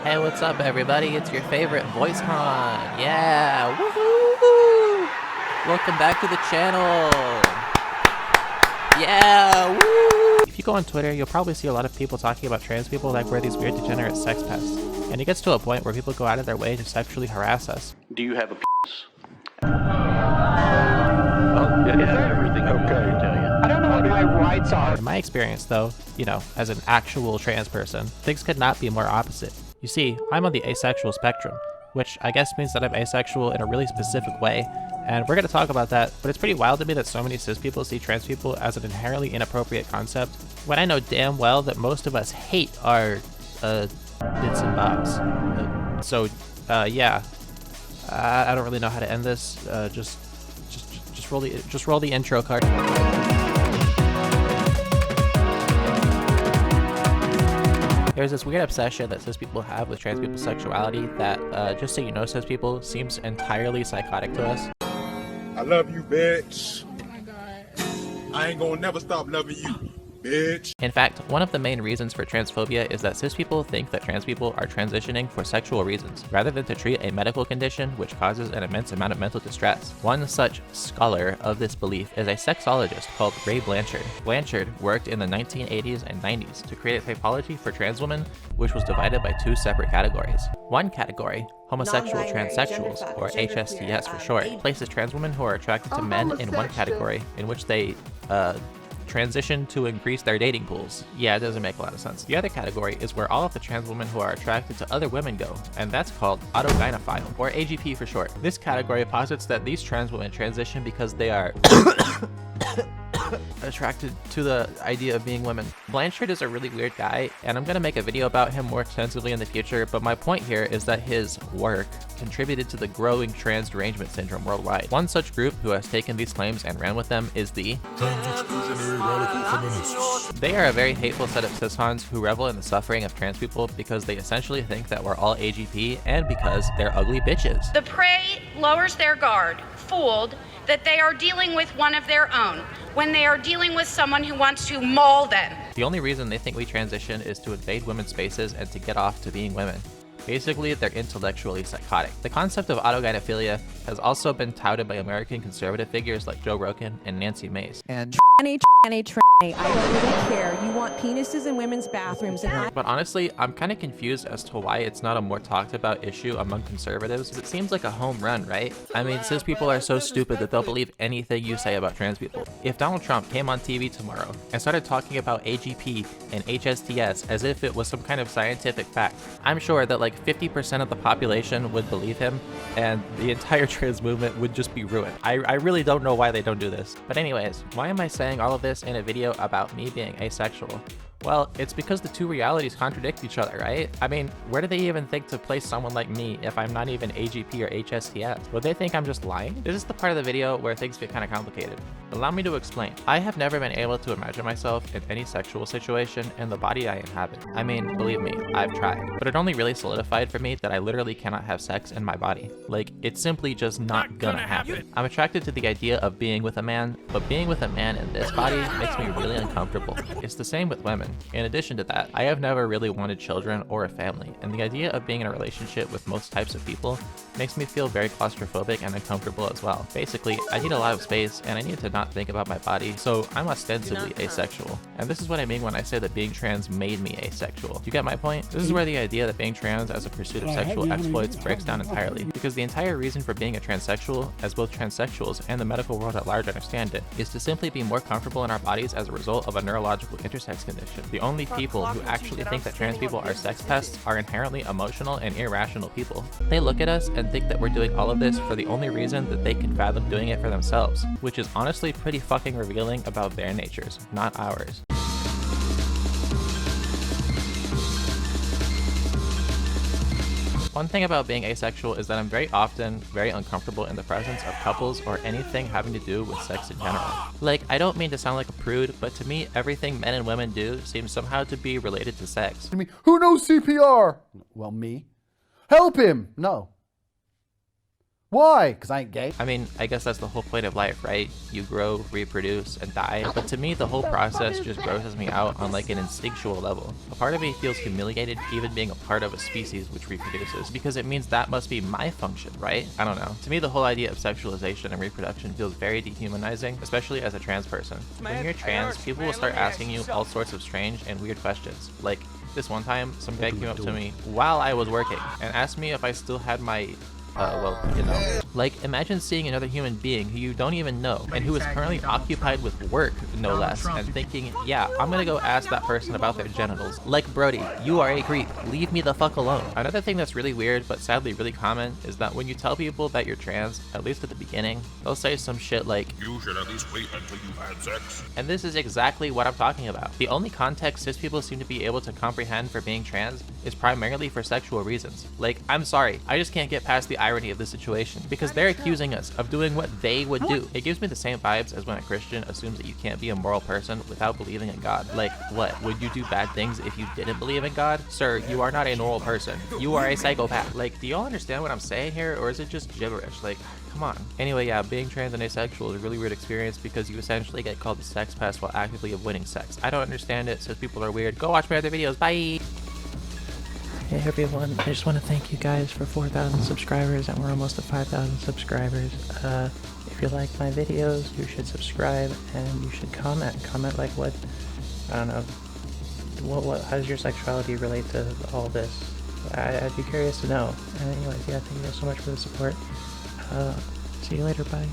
Hey, what's up, everybody? It's your favorite voice con. Yeah, woohoo! Welcome back to the channel. Yeah, woo! If you go on Twitter, you'll probably see a lot of people talking about trans people like we're these weird degenerate sex pests. And it gets to a point where people go out of their way to sexually harass us. Do you have a penis? Oh, yeah, everything okay. I don't know what my rights are. In my experience, though, you know, as an actual trans person, things could not be more opposite. You see, I'm on the asexual spectrum, which I guess means that I'm asexual in a really specific way, and we're going to talk about that, but it's pretty wild to me that so many cis people see trans people as an inherently inappropriate concept, when I know damn well that most of us hate our, bits and bobs. Yeah. I don't really know how to end this, just roll the intro card. There's this weird obsession that cis people have with trans people's sexuality that, just so you know, cis people, seems entirely psychotic to us. I love you, bitch. Oh my God. I ain't gonna never stop loving you, bitch. In fact, one of the main reasons for transphobia is that cis people think that trans people are transitioning for sexual reasons, rather than to treat a medical condition which causes an immense amount of mental distress. One such scholar of this belief is a sexologist called Ray Blanchard. Blanchard worked in the 1980s and 90s to create a typology for trans women, which was divided by two separate categories. One category, homosexual transsexuals, or HSTS for short, places trans women who are attracted to men in one category, in which they, transition to increase their dating pools. Yeah, it doesn't make a lot of sense. The other category is where all of the trans women who are attracted to other women go, and that's called autogynephile, or AGP for short. This category posits that these trans women transition because they are attracted to the idea of being women. Blanchard is a really weird guy, and I'm gonna make a video about him more extensively in the future, but my point here is that his work contributed to the growing trans derangement syndrome worldwide. One such group who has taken these claims and ran with them is the Trans-exclusionary Radical Feminists. They are a very hateful set of cishons who revel in the suffering of trans people because they essentially think that we're all AGP and because they're ugly bitches. The prey lowers their guard, fooled that they are dealing with one of their own, when they are dealing with someone who wants to maul them. The only reason they think we transition is to invade women's spaces and to get off to being women. Basically, they're intellectually psychotic. The concept of autogynephilia has also been touted by American conservative figures like Joe Rogan and Nancy Mace. And tranny, I don't really care. You want penises in women's bathrooms and But honestly, I'm kind of confused as to why it's not a more talked about issue among conservatives. It seems like a home run, right? I mean, cis people are so stupid that they'll believe anything you say about trans people. If Donald Trump came on TV tomorrow and started talking about AGP and HSTS as if it was some kind of scientific fact, I'm sure that like 50% of the population would believe him and the entire trans movement would just be ruined. I really don't know why they don't do this. But anyways, why am I saying all of this in a video about me being asexual? Well, it's because the two realities contradict each other, right? I mean, where do they even think to place someone like me if I'm not even AGP or HSTS? Would they think I'm just lying? This is the part of the video where things get kind of complicated. Allow me to explain. I have never been able to imagine myself in any sexual situation in the body I inhabit. I mean, believe me, I've tried. But it only really solidified for me that I literally cannot have sex in my body. Like, it's simply just not gonna happen. I'm attracted to the idea of being with a man, but being with a man in this body makes me really uncomfortable. It's the same with women. In addition to that, I have never really wanted children or a family, and the idea of being in a relationship with most types of people makes me feel very claustrophobic and uncomfortable as well. Basically, I need a lot of space, and I need to not think about my body, so I'm ostensibly asexual. And this is what I mean when I say that being trans made me asexual. You get my point? This is where the idea that being trans as a pursuit of sexual exploits breaks down entirely, because the entire reason for being a transsexual, as both transsexuals and the medical world at large understand it, is to simply be more comfortable in our bodies as a result of a neurological intersex condition. The only people who actually think that trans people are sex pests are inherently emotional and irrational people. They look at us and think that we're doing all of this for the only reason that they can fathom doing it for themselves, which is honestly pretty fucking revealing about their natures, not ours. One thing about being asexual is that I'm very often very uncomfortable in the presence of couples or anything having to do with sex in general. Like, I don't mean to sound like a prude, but to me, everything men and women do seems somehow to be related to sex. I mean, who knows CPR? Well, me. Help him! No. Why? Because I ain't gay. I mean, I guess that's the whole point of life, right? You grow, reproduce, and die. But to me, the whole process just grosses me out on like an instinctual level. A part of me feels humiliated even being a part of a species which reproduces, because it means that must be my function, right? I don't know. To me, the whole idea of sexualization and reproduction feels very dehumanizing, especially as a trans person. When you're trans, people will start asking you all sorts of strange and weird questions. Like, this one time, some guy came up to me while I was working and asked me if I still had my well, you know. Like, imagine seeing another human being who you don't even know and who is currently occupied with work, no less, and thinking, yeah, I'm gonna go ask that person about their genitals. Like, Brody, you are a creep. Leave me the fuck alone. Another thing that's really weird, but sadly really common, is that when you tell people that you're trans, at least at the beginning, they'll say some shit like, You should at least wait until you've had sex. and this is exactly what I'm talking about. The only context cis people seem to be able to comprehend for being trans is primarily for sexual reasons. Like, I'm sorry, I just can't get past the irony of this situation, because they're accusing us of doing what they would do. It gives me the same vibes as when a Christian assumes that you can't be a moral person without believing in God. Like, what? Would you do bad things if you didn't believe in God? Sir, you are not a normal person. You are a psychopath. Like, do y'all understand what I'm saying here, or is it just gibberish? Like, come on. Anyway, yeah, being trans and asexual is a really weird experience because you essentially get called a sex pest while actively avoiding sex. I don't understand it, says people are weird. Go watch my other videos. Bye! Hey everyone, I just want to thank you guys for 4,000 subscribers, and we're almost at 5,000 subscribers. If you like my videos, you should subscribe, and you should comment. Comment like what, I don't know, how does your sexuality relate to all this? I'd be curious to know. And anyways, yeah, thank you guys so much for the support. See you later, bye.